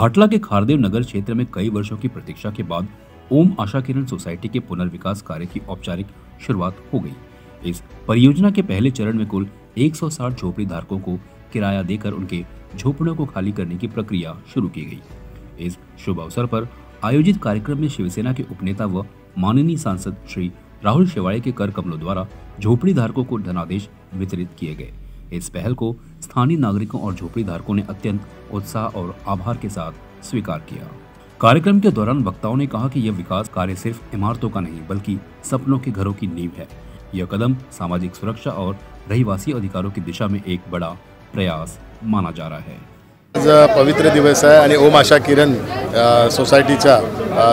घाटला के खारदेव नगर क्षेत्र में कई वर्षों की प्रतीक्षा के बाद ओम आशा किरण सोसाइटी के पुनर्विकास कार्य की औपचारिक शुरुआत हो गई। इस परियोजना के पहले चरण में कुल 160 झोपड़ी धारकों को किराया देकर उनके झोपड़ियों को खाली करने की प्रक्रिया शुरू की गई। इस शुभ अवसर पर आयोजित कार्यक्रम में शिवसेना के उपनेता व माननीय सांसद श्री राहुल शेवाड़े के कर कमलों द्वारा झोपड़ी धारकों को धनादेश वितरित किए गए। इस पहल को स्थानीय नागरिकों और झोपड़ी धारकों ने अत्यंत उत्साह और आभार के साथ स्वीकार किया। कार्यक्रम के दौरान वक्ताओं ने कहा कि यह विकास कार्य सिर्फ इमारतों का नहीं बल्कि सपनों के घरों की नींव है। यह कदम सामाजिक सुरक्षा और रहिवासी अधिकारों की दिशा में एक बड़ा प्रयास माना जा रहा है। आज पवित्र दिवस आहे आणि ओम आशा किरण सोसायटीचा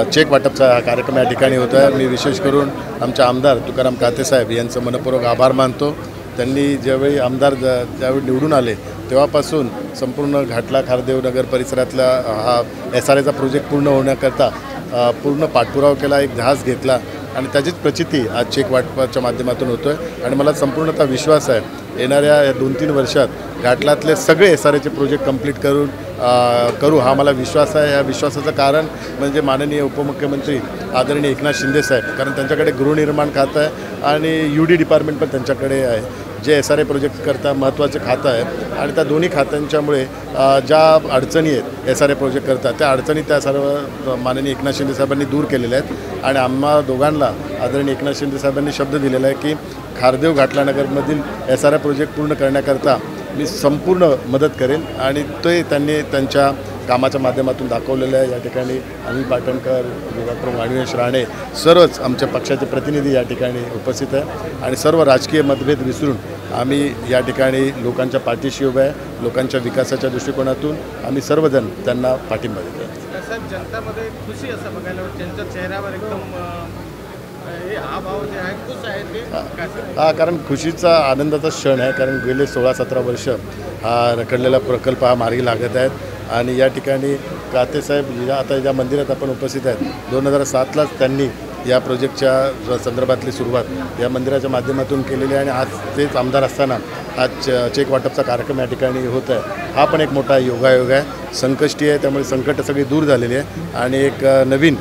चेक वाटपचा कार्यक्रम या ठिकाणी होत आहे। मी विशेष करून आमचे आमदार तुकाराम काते साहेब यांचं मनपूर्वक आभार मानतो। त्यांनी ज्यावेळी आमदार ज्यावेळी निवडून आले तेव्हापासून संपूर्ण घाटला खारदेव नगर परिसरातला हा SRAचा प्रोजेक्ट पूर्ण होण्याकरता पूर्ण पाठपुरावा केला, एक ध्यास घेतला आणि त्याचीच प्रचिती आज चेक वाटपाच्या माध्यमातून होतोय। आणि मला संपूर्णतः विश्वास आहे येणाऱ्या या 2-3 वर्षात घाटलातले सगळे SRAचे प्रोजेक्ट कंप्लीट करू हा मला विश्वास आहे। या विश्वासाचं कारण म्हणजे माननीय उपमुख्यमंत्री आदरणीय एकनाथ शिंदे साहेब, कारण त्यांच्याकडे गृहनिर्माण खातं आहे आणि UD डिपार्टमेंट पण त्यांच्याकडे आहे, जे SRA प्रोजेक्ट करता महत्त्वाचे खातं आहे। आणि त्या दोन्ही खात्यांच्यामुळे ज्या अडचणी आहेत SRA प्रोजेक्ट करतात त्या अडचणी त्या सर्व माननीय एकनाथ शिंदे साहेबांनी दूर केलेल्या आहेत। आणि आम्हा दोघांना आदरणीय एकनाथ शिंदे साहेबांनी शब्द दिलेला आहे की खारदेव घाटला नगरमधील SRA प्रोजेक्ट पूर्ण करण्याकरता मी संपूर्ण मदत करेन आणि ते त्यांनी त्यांच्या कामाच्या माध्यमातून दाखवलेलं आहे। या ठिकाणी अनिल पाटणकर, डॉक्टर वाणीवेश राणे सर्वच आमच्या पक्षाचे प्रतिनिधी या ठिकाणी उपस्थित आहे आणि सर्व राजकीय मतभेद विसरून आम्ही या ठिकाणी लोकांच्या पाठीशी उभे आहे। लोकांच्या विकासाच्या दृष्टिकोनातून आम्ही सर्वजण त्यांना पाठिंबा देतो। साहेब, जनतामध्ये खुशी असं बघायला त्यांच्या चेहऱ्यावर एकदम हा भाव जे आहे खुश आहे ते कारण खुशीचा आनंदाचा क्षण आहे, कारण गेले 16-17 वर्ष हा रखडलेला प्रकल्प हा मार्गी लागत आहेत। आणि या ठिकाणी कातेसाहेब आता ज्या मंदिरात आपण उपस्थित आहेत 2007लाच त्यांनी या प्रोजेक्टच्या संदर्भातली सुरुवात या मंदिराच्या माध्यमातून केलेली आहे आणि आज तेच आमदार असताना आज चेक वाटपचा कार्यक्रम या ठिकाणी होत आहे। हा पण एक मोठा योगायोग आहे, संकष्टी आहे, त्यामुळे संकट सगळी दूर झालेली आहे आणि एक नवीन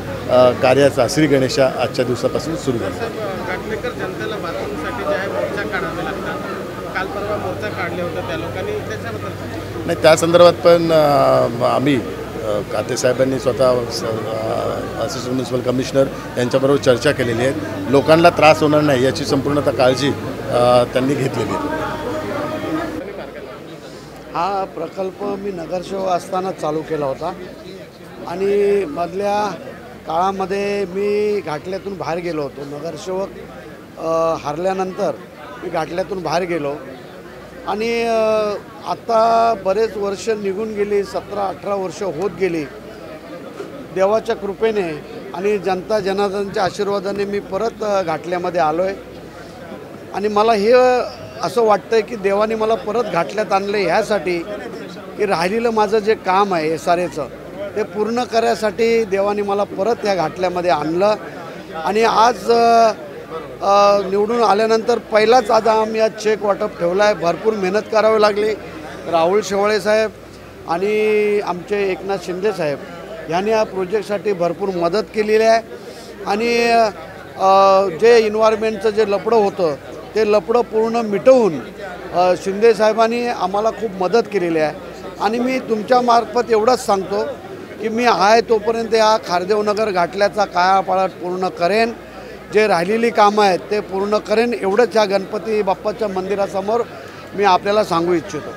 कार्याचा श्री गणेशा आजच्या दिवसापासून सुरू झाला। घाटलेकर जनतेला बाथरूमसाठी जे आहे मोर्चा काढावे लागतात, काल परवा मोर्चा काढले होते त्या लोकांनी, त्याच्याबद्दल नाही त्या संदर्भात पण आम्ही काते साहेबांनी स्वतः असिस्टंट म्युनिसिपल कमिशनर यांच्याबरोबर चर्चा केलेली आहे। लोकांना त्रास होणार नाही याची संपूर्णतः काळजी त्यांनी घेतलेली आहे। हा प्रकल्प मी नगरसेवक असताना चालू केला होता आणि मधल्या काळामध्ये मी घाटल्यातून बाहेर गेलो होतो। नगरसेवक हरल्यानंतर मी घाटल्यातून बाहेर गेलो आणि आता बरेच वर्ष निघून गेली, 17-18 वर्ष होत गेली। देवाच्या कृपेने आणि जनता जनार्दनच्या आशीर्वादाने मी परत घाटल्यामध्ये आलो आहे आणि मला हे असं वाटतं आहे की देवाने मला परत घाटल्यात आणले ह्यासाठी की राहिलेलं माझं जे काम आहे SRAचं ते पूर्ण करायसाठी देवाने मला परत या घाटल्यामध्ये आणलं। आणि आज निवडून आल्यानंतर पहिलाच आज आम्ही आज चेक वाटप ठेवला आहे। भरपूर मेहनत करावी लागली। राहुल शेवाळे साहेब आणि आमचे एकनाथ शिंदे साहेब यांनी या प्रोजेक्टसाठी भरपूर मदत केलेली आहे आणि जे इन्व्हायरमेंटचं जे लफडं होतं ते लफडं पूर्ण मिटवून शिंदे साहेबांनी आम्हाला खूप मदत केलेली आहे। आणि मी तुमच्यामार्फत एवढंच सांगतो की मी आहे तोपर्यंत या खारदेवनगर घाटल्याचा कायापालट पूर्ण करेन, जे राहिलेली कामं आहेत ते पूर्ण करेन, एवढंच या गणपती बाप्पाच्या मंदिरासमोर मी आपल्याला सांगू इच्छितो।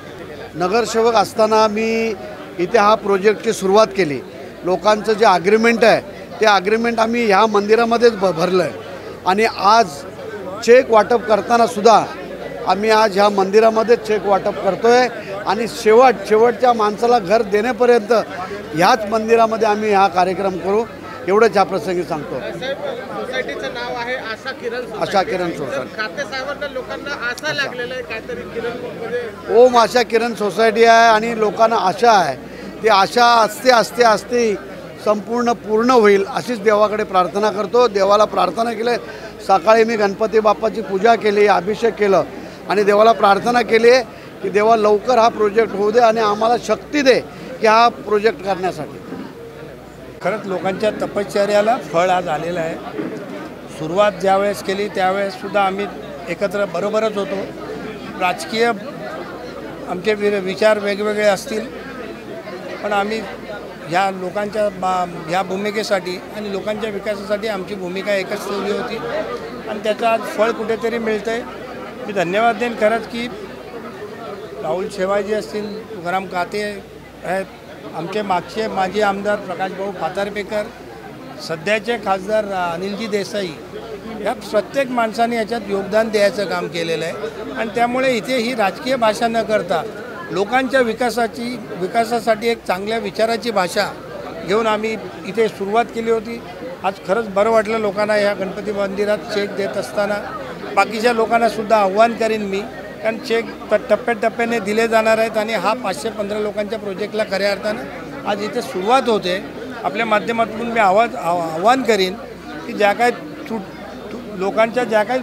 नगरसेवक असताना मी इथे हा प्रोजेक्टची सुरुवात केली। लोकांचं जे अग्रीमेंट आहे ते अग्रीमेंट आम्ही ह्या मंदिरामध्येच भरलं आहे आणि आज चेक वाटप करताना सुद्धा आम्ही आज ह्या मंदिरामध्येच चेक वाटप करतो आहे आणि शेवटच्या माणसाला घर देण्यापर्यंत ह्याच मंदिरामध्ये आम्ही हा कार्यक्रम करू, एवढंच ह्या प्रसंगी सांगतो। सोसायटीचं नाव आहे आशा किरण सोसायटी। काते साहेबांना लोकांना आशा लागलेलं आहे काहीतरी किरण ओम आशा किरण सोसायटी आहे आणि लोकांना आशा आहे, ती आशा असते संपूर्ण पूर्ण होईल अशीच देवाकडे प्रार्थना करतो। देवाला प्रार्थना केली, सकाळी मी गणपती बाप्पाची पूजा केली, अभिषेक केलं आणि देवाला प्रार्थना केली की देवा लवकर हा प्रोजेक्ट होऊ दे आणि आम्हाला शक्ती दे की हा प्रोजेक्ट करण्यासाठी। खरंच लोकांच्या तपश्चर्याला फळ आज आलेलं आहे. सुरुवात ज्यावेळेस केली त्यावेळेससुद्धा आम्ही एकत्र बरोबरच होतो. राजकीय आमचे विचार वेगवेगळे असतील, पण आम्ही ह्या लोकांच्या ह्या भूमिकेसाठी आणि लोकांच्या विकासासाठी आमची भूमिका एकच ठेवली होती आणि त्याचं आज फळ कुठेतरी मिळतं आहे. मी धन्यवाद देईन खरंच की राहुल शेवाळजी असतील, तुकाराम काते आहेत, आमचे मागचे माजी आमदार प्रकाशभाऊ पातारपेकर, सध्याचे खासदार अनिलजी देसाई, या प्रत्येक माणसाने याच्यात योगदान द्यायचं काम केलेलं आहे. आणि त्यामुळे इथे ही राजकीय भाषा न करता लोकांच्या विकासासाठी एक चांगल्या विचाराची भाषा घेऊन आम्ही इथे सुरुवात केली होती. आज खरंच बरं वाटलं लोकांना ह्या गणपती मंदिरात चेक देत असताना. बाकीच्या लोकांनासुद्धा आव्हान करीन मी, कारण चेक टप्प्याटप्प्याने दिले जाणार आहेत आणि हा 515 लोकांच्या प्रोजेक्टला खऱ्या अर्थानं आज इथे सुरुवात होते. आपल्या माध्यमातून मी आव्हान करीन की ज्या काय लोकांच्या ज्या काही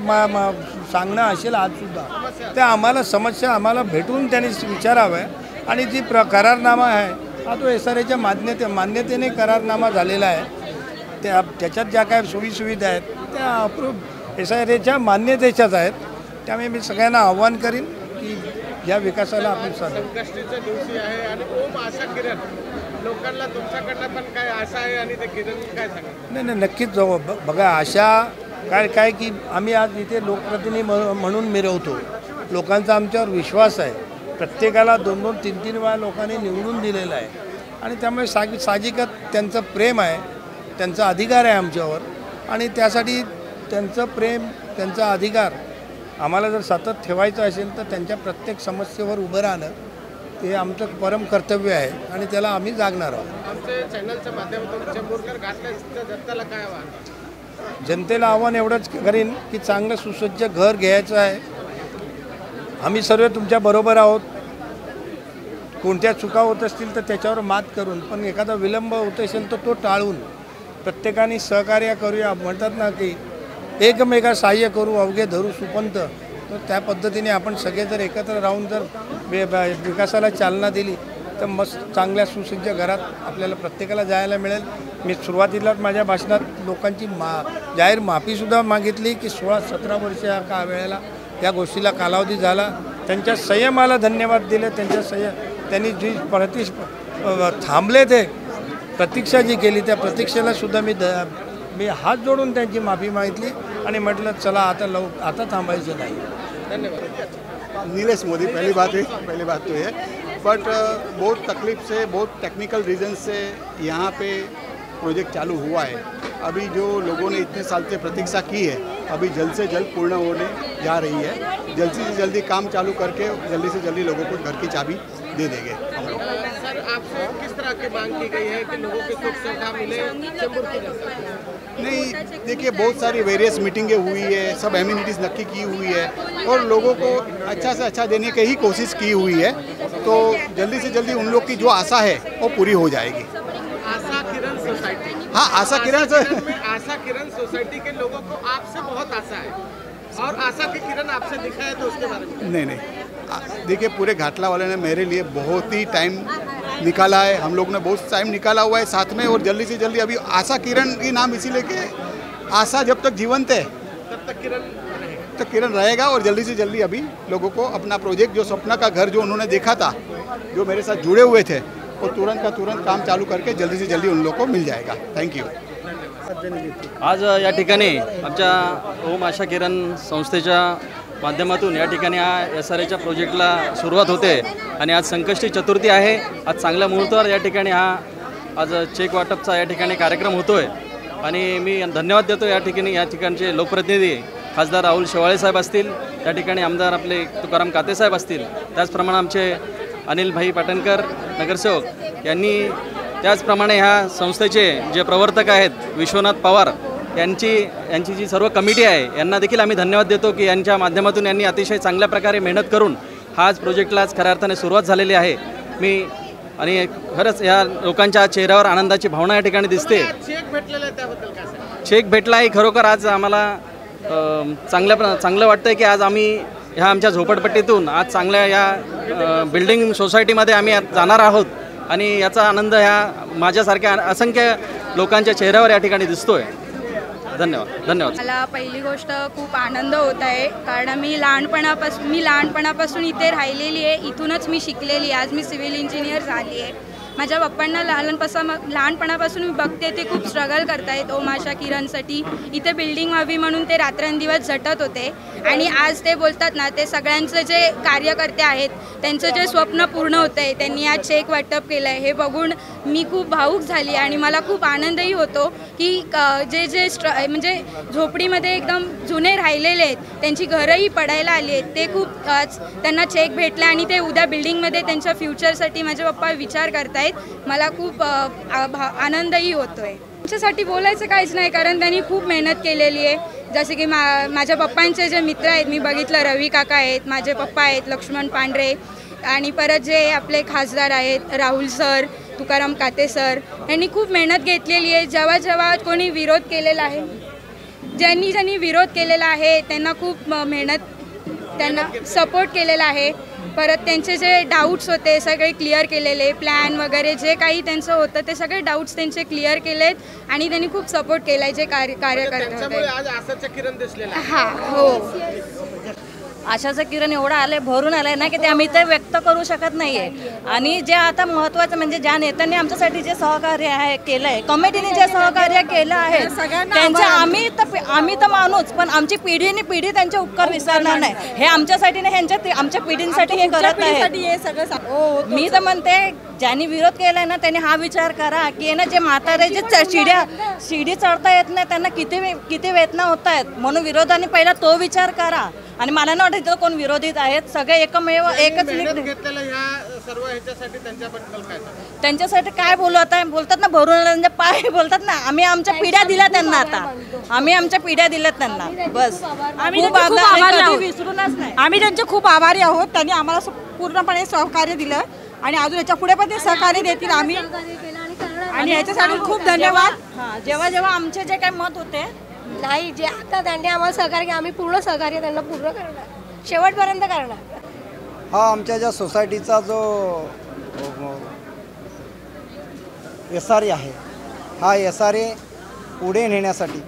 सांगणं असेल आजसुद्धा त्या आम्हाला समस्या आम्हाला भेटून त्यांनी विचाराव्या. आणि जी करारनामा आहे हा तो SRAच्या मान्यतेने करारनामा झालेला आहे. त्याच्यात ज्या काय सोयीसुविधा आहेत त्या अप्रूव्ह SRAच्या मान्यतेच्याच आहेत. त्यामुळे मी सगळ्यांना आव्हान करीन की या विकासाला आपण संकष्टीच्या दिवशी आहे आणि ओम आशा किरण लोकांना तुमच्याकडनं पण काय आशा आहे आणि ते किरण काय सांगा? नाही नक्कीच जाऊ. बघा आशा काय की आम्ही आज इथे लोकप्रतिनिधी म्हणून मिरवतो. लोकांचा आमच्यावर विश्वास आहे. प्रत्येकाला 2-2, 3-3 वेळा लोकांनी निवडून दिलेलं आहे आणि त्यामुळे साहजिकच त्यांचं प्रेम आहे, त्यांचा अधिकार आहे आमच्यावर. आणि त्यासाठी त्यांचं प्रेम, त्यांचा अधिकार आम्हाला जर सतत ठेवायचं असेल तर त्यांच्या प्रत्येक समस्येवर उभं राहणं हे आमचं परम कर्तव्य आहे आणि त्याला आम्ही जागणार आहोत. आमच्या चॅनलच्या माध्यमातून चेंबूरकर घाटल्या जनतेला काय आव्हान? जनतेला आव्हान एवढंच करीन की चांगलं सुसज्ज घर घ्यायचं आहे. आम्ही सर्व तुमच्या बरोबर आहोत. कोणत्या चुका होत असतील तर त्याच्यावर मात करून, पण एखादा विलंब होत असेल तर तो टाळून प्रत्येकाने सहकार्य करूया. म्हणतात ना की एकमेका सहाय्य करू अवघे धरू सुपंत. तर त्या पद्धतीने आपण सगळे जर एकत्र राहून जर विकासाला चालना दिली तर मस्त चांगल्या सुसज्ज घरात आपल्याला प्रत्येकाला जायला मिळेल. मी सुरुवातीलाच माझ्या भाषणात लोकांची जाहीर माफीसुद्धा मागितली की 16-17 वर्ष या वेळेला या गोष्टीला कालावधी झाला. त्यांच्या संयमाला धन्यवाद दिले. त्यांनी जी थांबले ते प्रतीक्षा जी केली त्या प्रतीक्षेला सुद्धा मी हात जोडून त्यांची माफी मागितली आणि म्हटलं चला आता थांबायचं नाही. धन्यवाद. नीलेश मोदी पहली बात तो है बट बहुत तकलीफ से बहुत टेक्निकल रीज़न से यहाँ पे प्रोजेक्ट चालू हुआ है. अभी जो लोगों ने इतने साल से प्रतीक्षा की है अभी जल्द से जल्द पूर्ण होने जा रही है. जल्दी से जल्दी काम चालू करके जल्दी से जल्दी लोगों को घर की चाबी दे देंगे हम लोग. सर आपसे किस तरह की मांग की गई है कि लोगों को सुख सुविधा मिले चेंबूर की जनता? नहीं देखिए बहुत सारी वेरियस मीटिंगें हुई है, सब एम्यूनिटीज़ नक्की की हुई है और लोगों को अच्छा से अच्छा देने की ही कोशिश की हुई है. तो जल्दी से जल्दी उन लोग की जो आशा है वो पूरी हो जाएगी. आशा किरण सोसाइटी, हाँ आशा किरण आशा किरण सोसाइटी के लोगों को आपसे बहुत आशा है और आशा की किरण आपसे दिखा है तो उसके बारे में? नहीं देखिए पूरे घाटला वाले ने मेरे लिए बहुत ही टाइम निकाला है. हम लोग ने बहुत टाइम निकाला हुआ है साथ में और जल्दी से जल्दी अभी आशा किरण की नाम इसीलिए कि आशा जब तक जीवंत है तब तक किरण रहेगा और जल्दी से जल्दी अभी लोगों को अपना प्रोजेक्ट जो सपना का घर जो उन्होंने देखा था जो मेरे साथ जुड़े हुए थे वो तुरंत का तुरंत काम चालू करके जल्दी से जल्दी उन लोगों को मिल जाएगा. Thank you. आज या ठिकाणी आमच्या ओम आशा किरण संस्थेच्या माध्यमातून या ठिकाणी हा SRAच्या प्रोजेक्टला सुरुवात होते आणि आज संकष्टी चतुर्थी आहे. आज चांगल्या मुहूर्तावर या ठिकाणी आज चेक वाटपचा या ठिकाणी कार्यक्रम होतो आहे आणि मी धन्यवाद देतो या ठिकाणचे लोकप्रतिनिधी खासदार राहुल शेवाळे साहेब असतील, त्या ठिकाणी आमदार आपले तुकाराम काते साहेब असतील, त्याचप्रमाणे आमचे अनिलभाई पाटणकर नगरसेवक यांनी, त्याचप्रमाणे ह्या संस्थेचे जे प्रवर्तक आहेत विश्वनाथ पवार यांची जी सर्व कमिटी आहे यांना देखील आम्ही धन्यवाद देतो की यांच्या माध्यमातून यांनी अतिशय चांगल्या प्रकारे मेहनत करून हाच प्रोजेक्टला आज खऱ्या अर्थाने सुरुवात झालेली आहे. आणि खरंच या लोकांच्या चेहऱ्यावर आनंदाची भावना या ठिकाणी दिसते. चेक भेटला आहे खरोखर आज आम्हाला चांगलं वाटतं की आज आम्ही ह्या आमच्या झोपडपट्टीतून आज चांगल्या या बिल्डिंग सोसायटीमध्ये आम्ही जाणार आहोत आणि याचा आनंद ह्या माझ्यासारख्या असंख्य लोकांच्या चेहऱ्यावर या ठिकाणी दिसतोय. धन्यवाद. धन्यवाद. मला पहिली गोष्ट खूप आनंद होत आहे, कारण मी लहानपणापासून इथे राहिलेली आहे, इथूनच मी शिकलेली आहे. आज मी सिव्हिल इंजिनियर झाली आहे. माझ्या पप्पांना लहानपणापासून मी बघते ते खूप स्ट्रगल करतायत ओम आशा किरणसाठी. इथे बिल्डिंग व्हावी म्हणून ते रात्रंदिवस झटत होते आणि आज ते बोलतात ना, ते सगळ्यांचं जे कार्यकर्ते आहेत त्यांचं जे स्वप्न पूर्ण होतं आहे, त्यांनी आज चेक वाटप केलं आहे, हे बघून मी खूप भावूक झाली आणि मला खूप आनंदही होतो की जे म्हणजे झोपडीमध्ये एकदम जुने राहिलेले आहेत, त्यांची घरंही पडायला आली आहेत, ते खूप आज त्यांना चेक भेटले आणि ते उद्या बिल्डिंगमध्ये त्यांच्या फ्युचरसाठी माझे पप्पा विचार करतात. मला खूप आनंदही होतोय. त्यांच्यासाठी बोलायचं काहीच नाही, कारण त्यांनी खूप मेहनत केलेली आहे. जसे की माझ्या पप्पांचे जे मित्र आहेत मी बघितलं, रवी काका आहेत, माझे पप्पा आहेत लक्ष्मण पांढरे, आणि परत जे आपले खासदार आहेत राहुल सर, तुकाराम काते सर, यांनी खूप मेहनत घेतलेली आहे. जेव्हा कोणी विरोध केलेला आहे, ज्यांनी विरोध केलेला आहे त्यांना खूप त्यांना सपोर्ट केलेला आहे. परत त्यांचे जे डाऊट्स होते सगळे क्लिअर केलेले, प्लॅन वगैरे जे काही त्यांचं होतं ते सगळे डाऊट्स त्यांचे क्लिअर केलेत आणि त्यांनी खूप सपोर्ट केला आहे जे कार्यकर्ते होते. आज आशाचं किरण दिसलेलं आहे. हां, हो. आशाचं किरण एवढं आलंय, भरून आलंय ना की ते आम्ही ते व्यक्त करू शकत नाहीये. आणि जे आता महत्त्वाचं म्हणजे ज्या नेत्यांनी आमच्यासाठी जे सहकार्य आहे केलंय, कमिटीने जे सहकार्य केलं आहे त्यांच्या आम्ही तर माणूस, पण आमची पिढी त्यांचे उपकार विसरणार नाही. हे आमच्यासाठी नाही, आमच्या पिढींसाठी हे करत नाही. मी तर म्हणते ज्यांनी विरोध केलाय ना त्यांनी हा विचार करा की ना जे म्हातारे जे शिडी चढता येत नाही त्यांना किती वेदना होत आहेत, म्हणून विरोधाने पहिला तो विचार करा. आणि मला नाही वाटत कोण विरोधीत आहेत, सगळे एकच त्यांच्यासाठी काय बोलू. आता बोलतात ना भरून पाय बोलतात ना, आम्ही आमच्या पिढ्या दिल्या त्यांना, आता आम्ही आमच्या पिढ्या दिल्यात त्यांना. बस आम्ही विसरूनच नाही. आम्ही त्यांचे खूप आभारी आहोत. त्यांनी आम्हाला पूर्णपणे सहकार्य दिलं आणि अजून याच्या पुढे पण ते सहकार्य देतील आम्ही, आणि याच्यासाठी खूप धन्यवाद. जेव्हा आमचे जे काही मत होते नाही, जे आता त्यांनी आम्हाला सहकार्य केलं, आम्ही पूर्ण सहकार्य त्यांना पूर्ण करणार, शेवटपर्यंत करणार. हा आमच्या ज्या सोसायटीचा जो SRA आहे, हा SRA पुढे नेण्यासाठी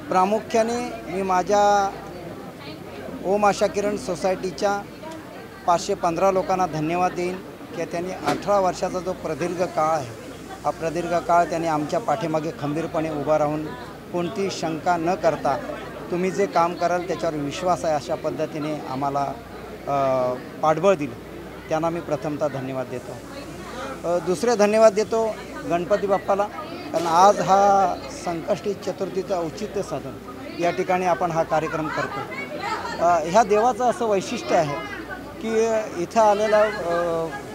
प्रामुख्याने मी माझ्या ओम आशा किरण सोसायटीच्या 515 लोकांना धन्यवाद देईन की त्यांनी 18 वर्षाचा जो प्रदीर्घ काळ आहे, हा प्रदीर्घ काळ त्यांनी आमच्या पाठीमागे खंबीरपणे उभा राहून कोणती शंका न करता तुम्ही जे काम कराल त्याच्यावर विश्वास आहे अशा पद्धतीने आम्हाला पाठबळ दिलं. त्यांना मी प्रथमतः धन्यवाद देतो. दुसरे धन्यवाद देतो गणपती बाप्पाला, कारण आज हा संकष्टी चतुर्थीचं औचित्य साधून या ठिकाणी आपण हा कार्यक्रम करतो. ह्या देवाचं असं वैशिष्ट्य आहे की इथं आलेला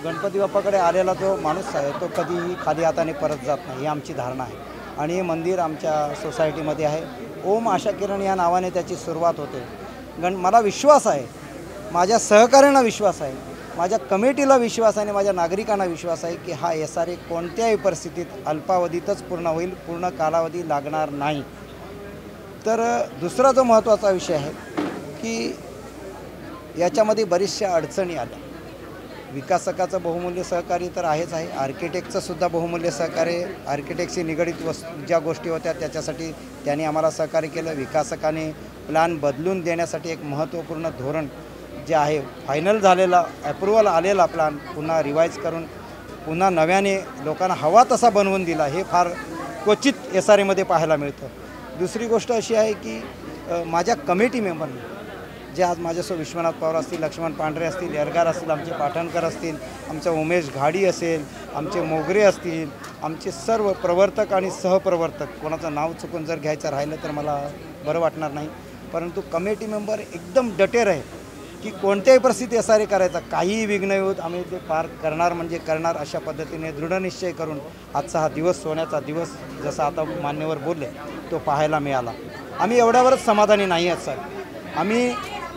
गणपती बाप्पाकडे आलेला जो माणूस आहे तो कधीही खाली हाताने परत जात नाही, ही आमची धारणा आहे. आणि हे मंदिर आमच्या सोसायटीमध्ये आहे. ओम आशा किरण या नावाने त्याची सुरुवात होते. मला विश्वास आहे, माझ्या सहकाऱ्यांना विश्वास आहे, माझ्या कमिटीला विश्वास आहे आणि माझ्या नागरिकांना विश्वास आहे की हा SRA कोणत्याही परिस्थितीत अल्पावधीतच पूर्ण होईल, पूर्ण कालावधी लागणार नाही. तर दुसरा जो महत्त्वाचा विषय आहे की याच्यामध्ये बरीचशा अडचणी आल्या. विकासकाचं बहुमूल्य सहकार्य तर आहेच आहे, आर्किटेक्टचं सुद्धा बहुमूल्य सहकार्य, आर्किटेक्टशी निगडीत ज्या गोष्टी होत्या त्याच्यासाठी त्यांनी आम्हाला सहकार्य केलं. विकासकाने प्लॅन बदलून देण्यासाठी एक महत्त्वपूर्ण धोरण जे आहे फायनल झालेला, अप्रुव्हल आलेला प्लॅन पुन्हा रिवाईज करून पुन्हा नव्याने लोकांना हवा तसा बनवून दिला, हे फार क्वचित SRAमध्ये पाहायला मिळतं. दुसरी गोष्ट अशी आहे की माझ्या कमिटी मेंबरने जे आज माझ्यासोबत विश्वनाथ पवार असतील, लक्ष्मण पांढरे असतील, एरगार असतील, आमचे पाठणकर असतील, आमचं उमेश घाडी असेल, आमचे मोगरे असतील, आमचे सर्व प्रवर्तक आणि सहप्रवर्तक, कोणाचं नाव चुकून जर घ्यायचं राहिलं तर मला बरं वाटणार नाही, परंतु कमिटी मेंबर एकदम डटेर आहे की कोणत्याही परिस्थिती SRA करायचा, काहीही विघ्न होत आम्ही ते पार करणार म्हणजे करणार, अशा पद्धतीने दृढनिश्चय करून आजचा हा दिवस, सोन्याचा दिवस जसा आता मान्यवर बोलले तो पाहायला मिळाला. आम्ही एवढ्यावरच समाधानी नाही आहात सर. आम्ही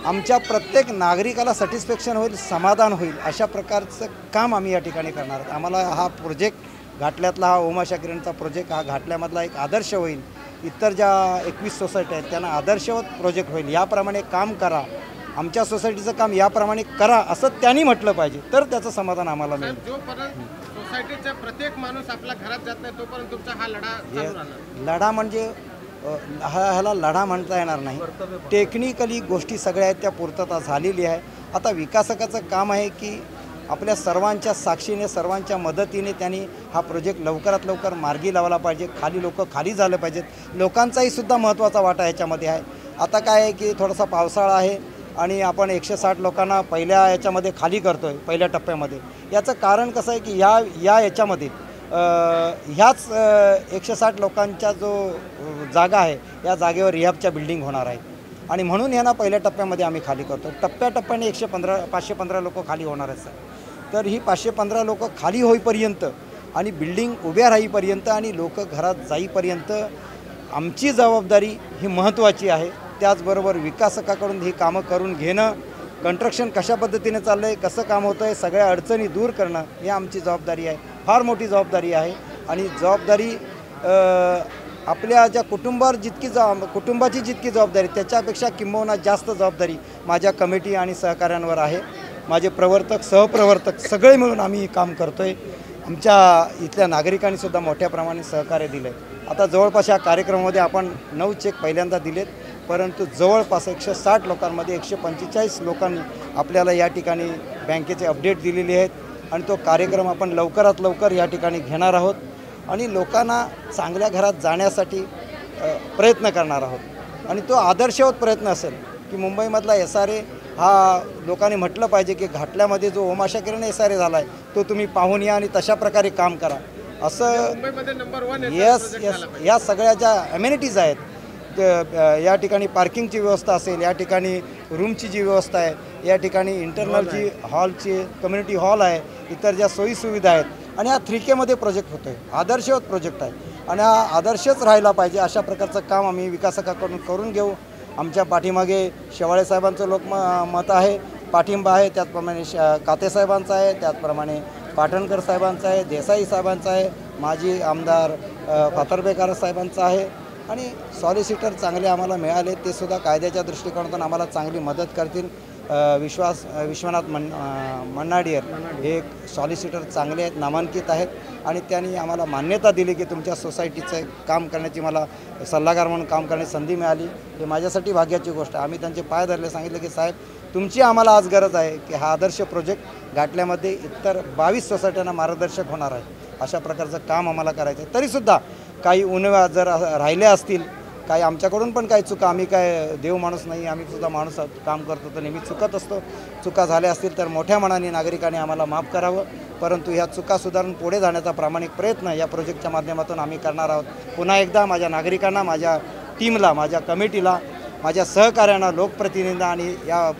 आमच्या प्रत्येक नागरिकाला सॅटिस्फॅक्शन होईल, समाधान होईल अशा प्रकारचं काम आम्ही या ठिकाणी करणार आहोत. आम्हाला हा प्रोजेक्ट घाटल्यातला, हा ओम आशा किरणचा प्रोजेक्ट हा घाटल्यामधला एक आदर्श होईल. इतर ज्या 21 सोसायटी आहेत त्यांना आदर्शवत प्रोजेक्ट होईल. याप्रमाणे काम करा आमच्या सोसायटीचं काम याप्रमाणे करा असं त्यांनी म्हटलं पाहिजे, तर त्याचं समाधान आम्हाला मिळेल. जोपर्यंत सोसायटीचा प्रत्येक माणूस आपल्या घरात जात नाही तोपर्यंत तुमचा हा लढा चालू राहणार. लढा म्हणजे ह्याला लढा म्हणता येणार नाही. टेक्निकली गोष्टी सगळ्या आहेत त्या पूर्तता झालेली आहे. आता विकासकाचं काम आहे की आपल्या सर्वांच्या साक्षीने सर्वांच्या मदतीने त्यांनी हा प्रोजेक्ट लवकरात लवकर मार्गी लावला पाहिजे. खाली लोक खाली झालं पाहिजेत. लोकांचाही सुद्धा महत्त्वाचा वाटा ह्याच्यामध्ये आहे. आता काय आहे की थोडासा पावसाळा आहे आणि आपण 160 लोकांना पहिल्या याच्यामध्ये खाली करतो आहे पहिल्या टप्प्यामध्ये. याचं कारण कसं आहे की याच्यामध्ये ह्याच 160 लोकांच्या जो जागा आहे या जागेवर रिहॅबच्या बिल्डिंग होणार आहेत आणि म्हणून यांना पहिल्या टप्प्यामध्ये आम्ही खाली करतो. टप्प्याटप्प्याने 515 लोक खाली होणार आहेत. तर ही 515 लोक खाली होईपर्यंत आणि बिल्डिंग उभ्या राहीपर्यंत आणि लोक घरात जाईपर्यंत आमची जबाबदारी ही महत्त्वाची आहे. त्याचबरोबर विकासकाकडून ही कामं करून घेणं, कंस्ट्रक्शन कशा पद्धतीने चाललं आहे, कसं काम होतं आहे, सगळ्या अडचणी दूर करणं ही आमची जबाबदारी आहे. फार मोठी जबाबदारी आहे आणि जबाबदारी आपल्या ज्या कुटुंबाची जितकी जबाबदारी त्याच्यापेक्षा किंबहुना जास्त जबाबदारी माझ्या कमिटी आणि सहकाऱ्यांवर आहे. माझे प्रवर्तक सहप्रवर्तक सगळे मिळून आम्ही काम करतो आहे. आमच्या इथल्या नागरिकांनीसुद्धा मोठ्या प्रमाणे सहकार्य दिलं आहे. आता जवळपास या कार्यक्रमामध्ये आपण 9 चेक पहिल्यांदा दिलेत, परंतु जवळपास 160 लोकांमध्ये 145 लोकांनी आपल्याला या ठिकाणी बँकेचे अपडेट दिलेले आहेत आणि तो कार्यक्रम आपण लवकरात लवकर या ठिकाणी घेणार आहोत आणि लोकांना चांगल्या घरात जाण्यासाठी प्रयत्न करणार आहोत. आणि तो आदर्शवत प्रयत्न असेल की मुंबईमधला SRA हा लोकांनी म्हटलं पाहिजे की घाटल्यामध्ये जो ओम आशा किरण SRA झाला आहे तो तुम्ही पाहून या आणि तशा प्रकारे काम करा असं. येस या सगळ्या ज्या ॲम्युनिटीज आहेत या ठिकाणी पार्किंगची व्यवस्था असेल, या ठिकाणी रूमची जी व्यवस्था आहे, या ठिकाणी इंटरनल जी हॉलची कम्युनिटी हॉल आहे, इतर ज्या सोयीसुविधा आहेत आणि हा 3Kमध्ये प्रोजेक्ट होतो आहे. आदर्शवत प्रोजेक्ट आहे आणि हा आदर्शच राहिला पाहिजे अशा प्रकारचं काम आम्ही विकासकाकडून करून घेऊ. आमच्या पाठीमागे शेवाळे साहेबांचं मत आहे, पाठिंबा आहे. त्याचप्रमाणे काते साहेबांचा आहे, त्याचप्रमाणे पाटणकर साहेबांचा आहे, देसाई साहेबांचा आहे, माजी आमदार फातर्बेकर साहेबांचा आहे आणि सॉलिसिटर चांगले आम्हाला मिळाले. ते सुद्धा कायद्याच्या दृष्टिकोनातून आम्हाला चांगली मदत करतील. विश्वनाथ मन्नाडियर हे सॉलिसिटर चांगले आहेत, नामांकित आहेत आणि त्यांनी आम्हाला मान्यता दिली की तुमच्या सोसायटीचं काम करण्याची मला सल्लागार म्हणून काम करण्याची संधी मिळाली. हे माझ्यासाठी भाग्याची गोष्ट आहे. आम्ही त्यांचे पाय धरले, सांगितले की साहेब तुमची आम्हाला आज गरज आहे की हा आदर्श प्रोजेक्ट घाटल्यामध्ये इतर 22 सोसायट्यांना मार्गदर्शक होणार आहे. अशा प्रकारचं काम आम्हाला करायचं आहे. तरीसुद्धा काही उणिवा जर राहिल्या असतील, काही आमच्याकडून पण काही चुका, आम्ही काय देव माणूस नाही, आम्ही सुद्धा माणूस काम करतो तर नेहमी चुकत असतो. चुका झाल्या असतील तर मोठ्या मनाने नागरिकांनी आम्हाला माफ करावं. परंतु ह्या चुका सुधारून पुढे जाण्याचा प्रामाणिक प्रयत्न या प्रोजेक्टच्या माध्यमातून आम्ही करणार आहोत. पुन्हा एकदा माझ्या नागरिकांना, माझ्या टीमला, माझ्या कमिटीला, माझ्या सहकाऱ्यांना, लोकप्रतिनिधींना आणि या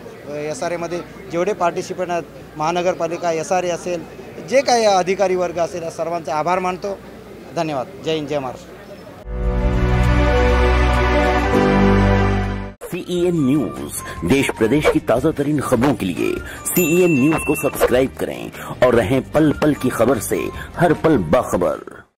SRAमध्ये जेवढे पार्टिसिपेंट आहेत, महानगरपालिका, SRA असेल, जे काही अधिकारी वर्ग असेल, या सर्वांचे आभार मानतो. धन्यवाद. जय हिंद, जय महाराष्ट्र. CEN न्यूज, देश प्रदेश की ताजा तरीन खबरों के लिए CEN न्यूज को सब्सक्राइब करें और रहें पल पल की खबर से हर पल बाखबर.